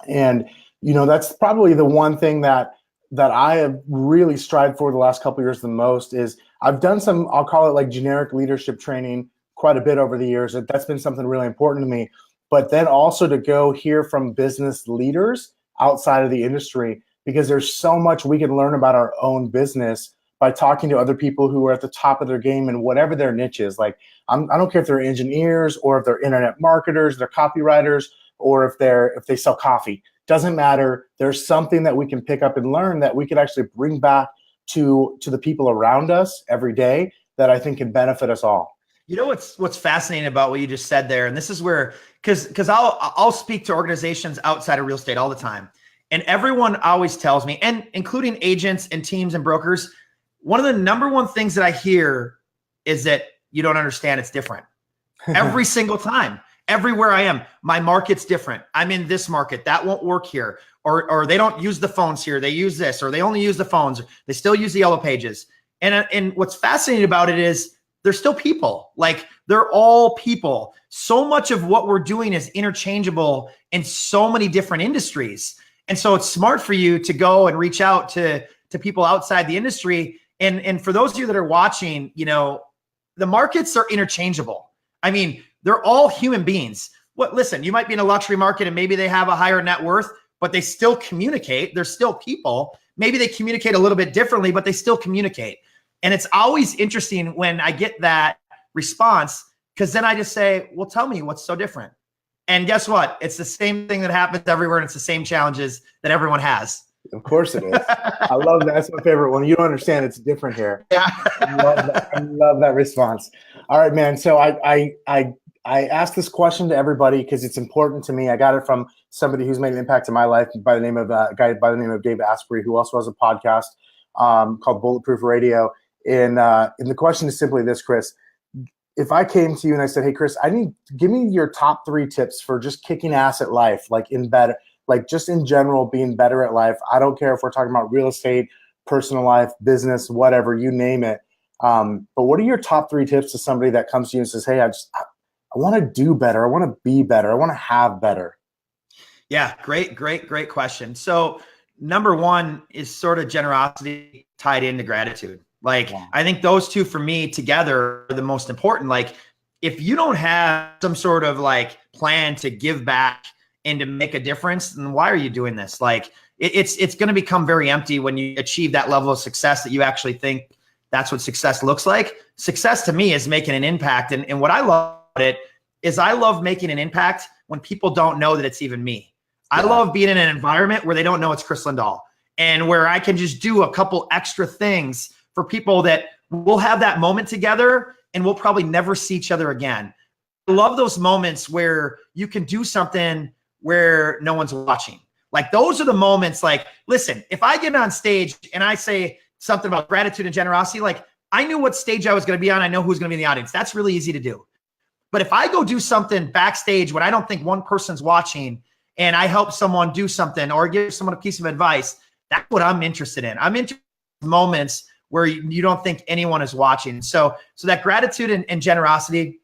And, you know, that's probably the one thing that that I have really strived for the last couple of years the most is I've done some, I'll call it like generic leadership training quite a bit over the years. That's been something really important to me. But then also to go hear from business leaders outside of the industry, because there's so much we can learn about our own business by talking to other people who are at the top of their game and whatever their niche is. Like, I don't care if they're engineers or if they're internet marketers, they're copywriters, or if they sell coffee. Doesn't matter. There's something that we can pick up and learn that we could actually bring back to the people around us every day that I think can benefit us all. You know what's fascinating about what you just said there, and this is where, because I'll speak to organizations outside of real estate all the time, and everyone always tells me, and including agents and teams and brokers, one of the number one things that I hear is that you don't understand it's different. Every single time. Everywhere I am, my market's different. I'm in this market. That won't work here. Or they don't use the phones here. They use this, or they only use the phones. They still use the yellow pages. And what's fascinating about it is they're still people. Like, they're all people. So much of what we're doing is interchangeable in so many different industries. And so it's smart for you to go and reach out to people outside the industry. And for those of you that are watching, you know, the markets are interchangeable. I mean, they're all human beings. Listen, you might be in a luxury market and maybe they have a higher net worth, but they still communicate. They're still people. Maybe they communicate a little bit differently, but they still communicate. And it's always interesting when I get that response, because then I just say, well, tell me what's so different. And guess what? It's the same thing that happens everywhere, and it's the same challenges that everyone has. Of course it is. I love that. That's my favorite one. You don't understand. It's different here. Yeah. I love that response. All right, man. So I asked this question to everybody because it's important to me. I got it from somebody who's made an impact in my life by the name of a guy by the name of Dave Asprey, who also has a podcast called Bulletproof Radio. And the question is simply this, Kris. If I came to you and I said, hey, Kris, give me your top 3 tips for just kicking ass at life, like in bed, like just in general, being better at life. I don't care if we're talking about real estate, personal life, business, whatever, you name it. But what are your top 3 tips to somebody that comes to you and says, hey, I want to do better. I want to be better. I want to have better. Yeah, great question. So number 1 is sort of generosity tied into gratitude. Like, yeah. I think those two for me together are the most important. Like, if you don't have some sort of like plan to give back and to make a difference, then why are you doing this? Like, it's going to become very empty when you achieve that level of success that you actually think that's what success looks like. Success to me is making an impact. And what I love about it is I love making an impact when people don't know that it's even me. Yeah. I love being in an environment where they don't know it's Kris Lindahl, and where I can just do a couple extra things for people that we'll have that moment together and we'll probably never see each other again. I love those moments where you can do something where no one's watching. Like, those are the moments. Like, listen, if I get on stage and I say something about gratitude and generosity, like, I knew what stage I was going to be on. I know who's going to be in the audience. That's really easy to do. But if I go do something backstage when I don't think one person's watching, and I help someone do something or give someone a piece of advice, that's what I'm interested in. I'm interested in moments where you don't think anyone is watching. So that gratitude and generosity.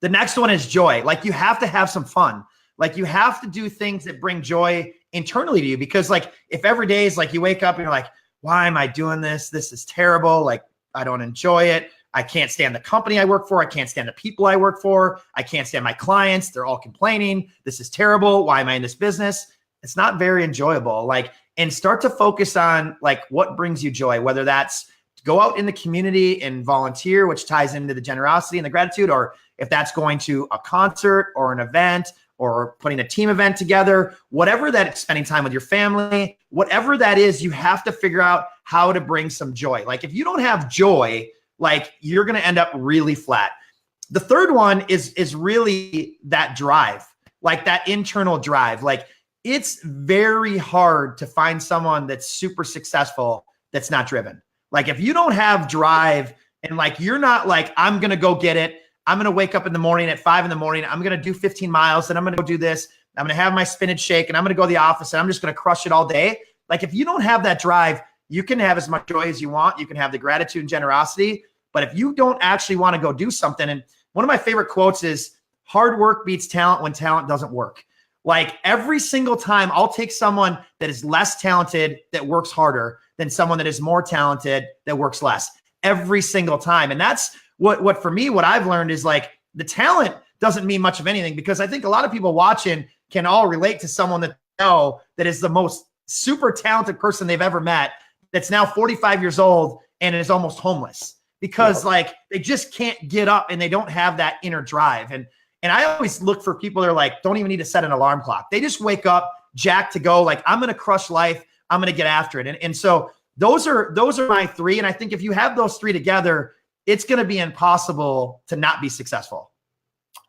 The next one is joy. Like, you have to have some fun. Like, you have to do things that bring joy internally to you, because like, if every day is like you wake up and you're like, why am I doing this? This is terrible. Like, I don't enjoy it. I can't stand the company I work for. I can't stand the people I work for. I can't stand my clients. They're all complaining. This is terrible. Why am I in this business? It's not very enjoyable. Like, and start to focus on like what brings you joy, whether that's to go out in the community and volunteer, which ties into the generosity and the gratitude, or if that's going to a concert or an event or putting a team event together, whatever that, spending time with your family, whatever that is, you have to figure out how to bring some joy. Like, if you don't have joy, like, you're going to end up really flat. The third one is really that drive, like that internal drive. Like, it's very hard to find someone that's super successful that's not driven. Like, if you don't have drive and like, you're not like, I'm going to go get it. I'm going to wake up in the morning at 5 a.m. I'm going to do 15 miles and I'm going to go do this. I'm going to have my spinach shake and I'm going to go to the office and I'm just going to crush it all day. Like, if you don't have that drive, you can have as much joy as you want. You can have the gratitude and generosity. But if you don't actually want to go do something, and one of my favorite quotes is, hard work beats talent when talent doesn't work. Like every single time I'll take someone that is less talented, that works harder than someone that is more talented, that works less every single time. And that's what for me, what I've learned is like the talent doesn't mean much of anything, because I think a lot of people watching can all relate to someone that they know that is the most super talented person they've ever met, that's now 45 years old and is almost homeless because like they just can't get up and they don't have that inner drive. And I always look for people that are like, don't even need to set an alarm clock. They just wake up jacked to go, like, I'm going to crush life. I'm going to get after it. And so those are my three. And I think if you have those three together, it's going to be impossible to not be successful.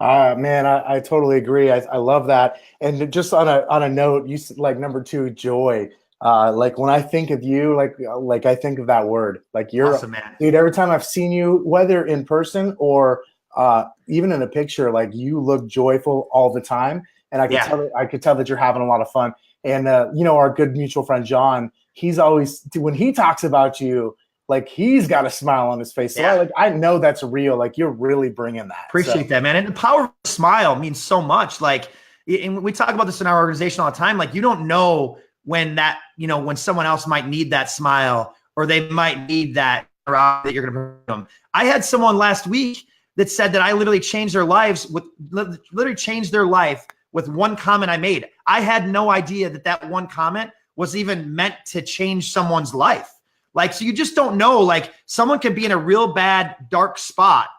Man, I totally agree. I love that. And just on a note, you said like number two, joy. Like when I think of you, like I think of that word, like you're awesome, man. Dude, every time I've seen you, whether in person or even in a picture, like you look joyful all the time. And I could tell that you're having a lot of fun. And, you know, our good mutual friend, John, he's always, when he talks about you, like he's got a smile on his face. So I know that's real. Like you're really bringing that. Appreciate that, man. And the power of a smile means so much. Like, and we talk about this in our organization all the time. Like you don't know when that, you know, when someone else might need that smile or they might need that you're going to bring them. I had someone last week that said that I literally changed their life with one comment I made. I had no idea that one comment was even meant to change someone's life. Like, so you just don't know, like someone can be in a real bad, dark spot.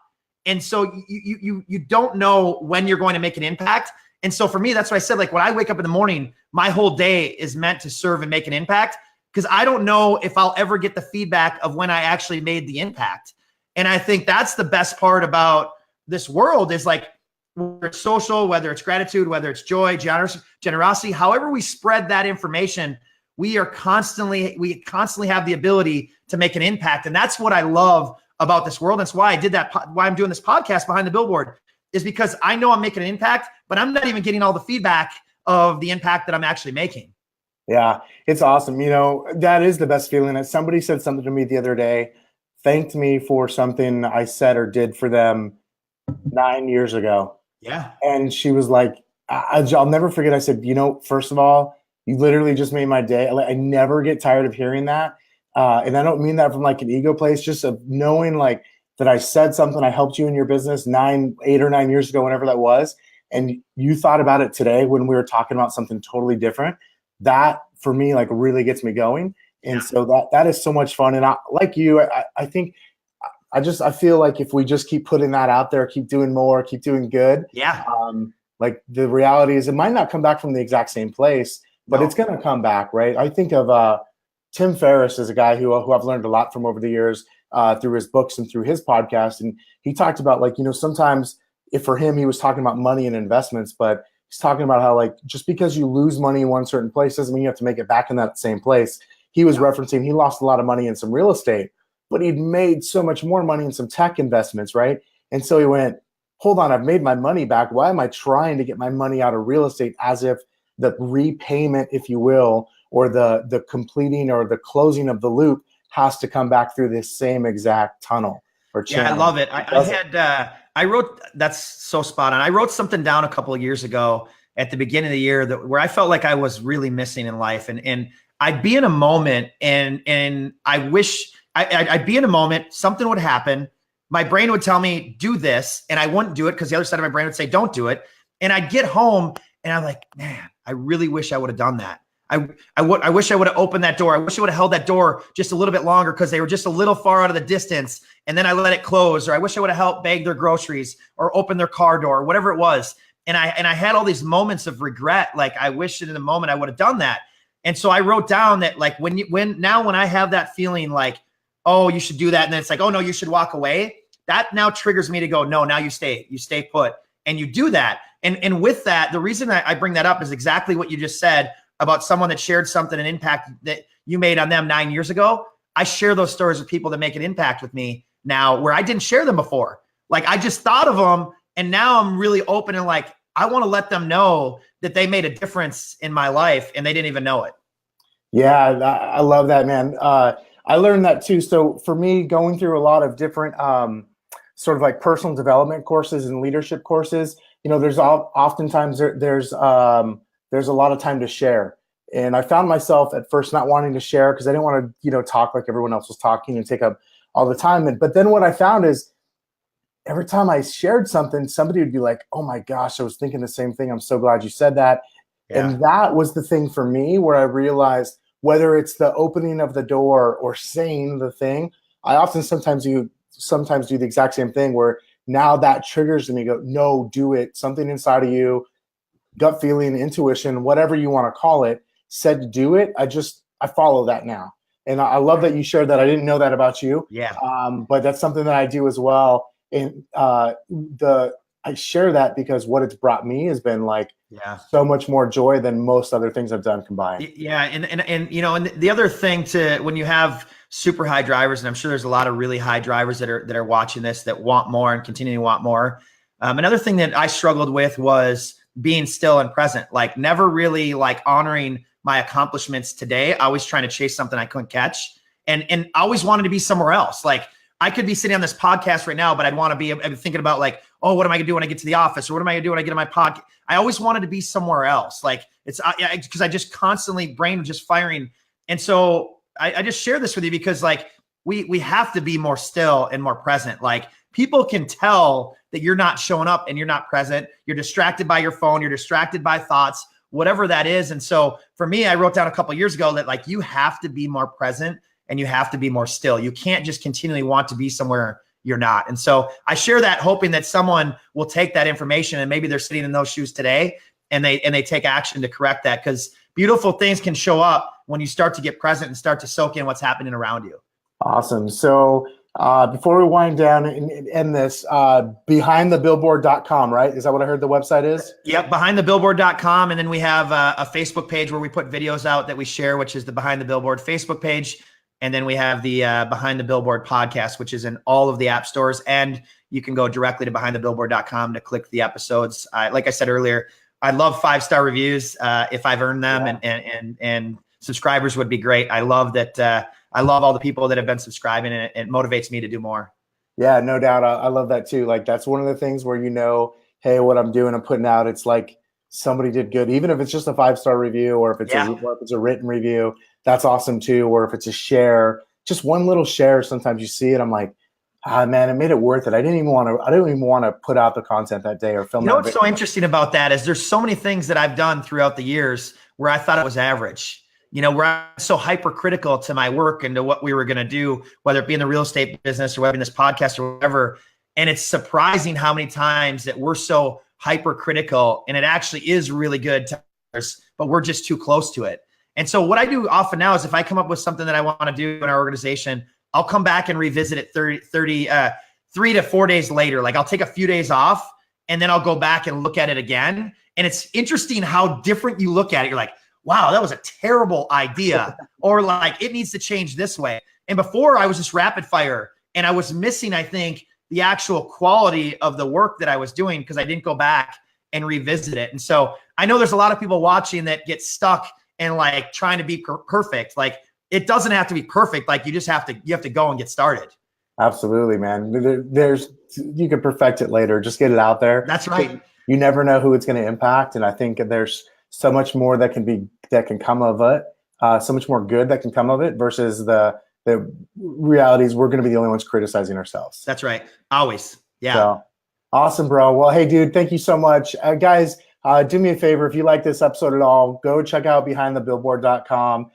And so you don't know when you're going to make an impact. And so for me, that's what I said. Like when I wake up in the morning, my whole day is meant to serve and make an impact, because I don't know if I'll ever get the feedback of when I actually made the impact. And I think that's the best part about this world is like, whether it's social, whether it's gratitude, whether it's joy, generosity, however we spread that information, we constantly have the ability to make an impact. And that's what I love about this world. That's why I did that, why I'm doing this podcast Behind the Billboard, is because I know I'm making an impact, but I'm not even getting all the feedback of the impact that I'm actually making. Yeah, it's awesome. You know, that is the best feeling. Somebody said something to me the other day, thanked me for something I said or did for them 9 years ago. Yeah. And she was like, I'll never forget. I said, you know, first of all, you literally just made my day. I never get tired of hearing that. And I don't mean that from like an ego place, just of knowing like that I said something, I helped you in your business 8 or 9 years ago, whenever that was. And you thought about it today when we were talking about something totally different. That for me, like really gets me going. And so that is so much fun. And like you, I think I feel like if we just keep putting that out there, keep doing more, keep doing good. Yeah. Like the reality is it might not come back from the exact same place, but it's going to come back. Right. I think of Tim Ferriss as a guy who I've learned a lot from over the years through his books and through his podcast. And he talked about like, you know, sometimes if for him, he was talking about money and investments, but he's talking about how like, just because you lose money in one certain place doesn't mean you have to make it back in that same place. He was referencing, he lost a lot of money in some real estate, but he'd made so much more money in some tech investments, right? And so he went, hold on, I've made my money back. Why am I trying to get my money out of real estate as if the repayment, if you will, or the completing or the closing of the loop has to come back through this same exact tunnel or channel? Yeah, I love it. I wrote, that's so spot on. I wrote something down a couple of years ago at the beginning of the year where I felt like I was really missing in life. And I'd be in a moment and I wish I'd be in a moment, something would happen. My brain would tell me, do this. And I wouldn't do it because the other side of my brain would say, don't do it. And I'd get home and I'm like, man, I really wish I would have done that. I wish I would have opened that door. I wish I would have held that door just a little bit longer because they were just a little far out of the distance. And then I let it close. Or I wish I would have helped bag their groceries or open their car door or whatever it was. And I had all these moments of regret. Like I wish in the moment I would have done that. And so I wrote down that like when I have that feeling like, oh, you should do that. And then it's like, oh no, you should walk away. That now triggers me to go, no, now you stay put and you do that. And with that, the reason I bring that up is exactly what you just said about someone that shared something, an impact that you made on them 9 years ago. I share those stories with people that make an impact with me now where I didn't share them before. Like I just thought of them and now I'm really open and like, I want to let them know that they made a difference in my life and they didn't even know it. Yeah, I love that, man. I learned that too. So for me, going through a lot of different sort of like personal development courses and leadership courses, you know, there's oftentimes there's there's a lot of time to share. And I found myself at first not wanting to share because I didn't want to, talk like everyone else was talking and take up all the time. But then what I found is every time I shared something, somebody would be like, oh my gosh, I was thinking the same thing. I'm so glad you said that. Yeah. And that was the thing for me where I realized whether it's the opening of the door or saying the thing, I often sometimes do the exact same thing where now that triggers me, go, no, do it. Something inside of you, gut feeling, intuition, whatever you want to call it, said to do it. I follow that now. And I love that you shared that. I didn't know that about you. Yeah. But that's something that I do as well. And I share that because what it's brought me has been so much more joy than most other things I've done combined. Yeah. And the other thing when you have super high drivers, and I'm sure there's a lot of really high drivers that are watching this that want more and continue to want more. Another thing that I struggled with was being still and present, never really honoring my accomplishments today. I was trying to chase something I couldn't catch and I always wanted to be somewhere else. I could be sitting on this podcast right now, but I'd want to be thinking about oh, what am I gonna do when I get to the office? Or what am I gonna do when I get on my podcast? I always wanted to be somewhere else. It's because I just constantly brain was just firing. And so I just share this with you because we have to be more still and more present. People can tell that you're not showing up and you're not present. You're distracted by your phone. You're distracted by thoughts, whatever that is. And so for me, I wrote down a couple of years ago that you have to be more present and you have to be more still. You can't just continually want to be somewhere you're not. And so I share that hoping that someone will take that information and maybe they're sitting in those shoes today and they take action to correct that, because beautiful things can show up when you start to get present and start to soak in what's happening around you. Awesome. So before we wind down and end this, behindthebillboard.com, right? Is that what I heard the website is? Yep, behindthebillboard.com. And then we have a Facebook page where we put videos out that we share, which is the Behind the Billboard Facebook page. And then we have the Behind the Billboard podcast, which is in all of the app stores. And you can go directly to behindthebillboard.com to click the episodes. Like I said earlier, I love 5-star reviews if I've earned them, and subscribers would be great. I love that. I love all the people that have been subscribing, and it motivates me to do more. Yeah, no doubt. I love that too. That's one of the things where, hey, what I'm doing, I'm putting out, it's somebody did good, even if it's just a 5-star review or if it's a written review, that's awesome too. Or if it's a share, just one little share, sometimes you see it, I'm like, man, it made it worth it. I didn't even want to put out the content that day or film. What's so interesting about that is there's so many things that I've done throughout the years where I thought it was average, where I'm so hypercritical to my work and to what we were going to do, whether it be in the real estate business or whether in this podcast or whatever. And it's surprising how many times that we're so hypercritical and it actually is really good to others, but we're just too close to it. And so what I do often now is if I come up with something that I want to do in our organization, I'll come back and revisit it 3 to 4 days later. I'll take a few days off and then I'll go back and look at it again. And it's interesting how different you look at it. You're like, wow, that was a terrible idea. Or it needs to change this way. And before I was just rapid fire and I was missing, I think, the actual quality of the work that I was doing because I didn't go back and revisit it. And so I know there's a lot of people watching that get stuck and trying to be perfect. It doesn't have to be perfect. You have to go and get started. Absolutely, man. You can perfect it later. Just get it out there. That's right. You never know who it's going to impact. And I think there's so much more that can come of it. So much more good that can come of it versus the realities. We're going to be the only ones criticizing ourselves. That's right. Always. Yeah. So, awesome, bro. Well, hey, dude, thank you so much. Guys, do me a favor. If you like this episode at all, go check out behindthebillboard.com.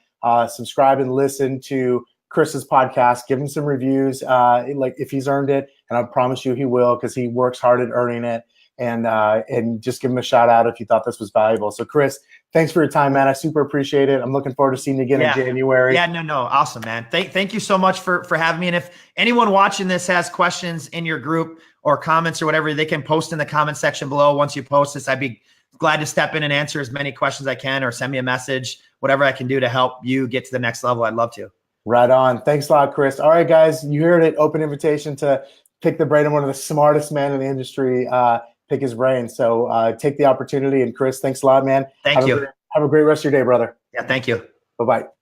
Subscribe and listen to Kris's podcast. Give him some reviews, if he's earned it, and I promise you he will, because he works hard at earning it. And just give him a shout out if you thought this was valuable. So, Kris, thanks for your time, man. I super appreciate it. I'm looking forward to seeing you again in January. Yeah, no, awesome, man. Thank you so much for having me. And if anyone watching this has questions in your group or comments or whatever, they can post in the comment section below. Once you post this, I'd be glad to step in and answer as many questions I can, or send me a message, whatever I can do to help you get to the next level. I'd love to. Right on. Thanks a lot, Kris. All right, guys, you heard it. Open invitation to pick the brain of one of the smartest men in the industry. Pick his brain. So take the opportunity. And Kris, thanks a lot, man. Thank you. Have a great rest of your day, brother. Yeah, thank you. Bye-bye.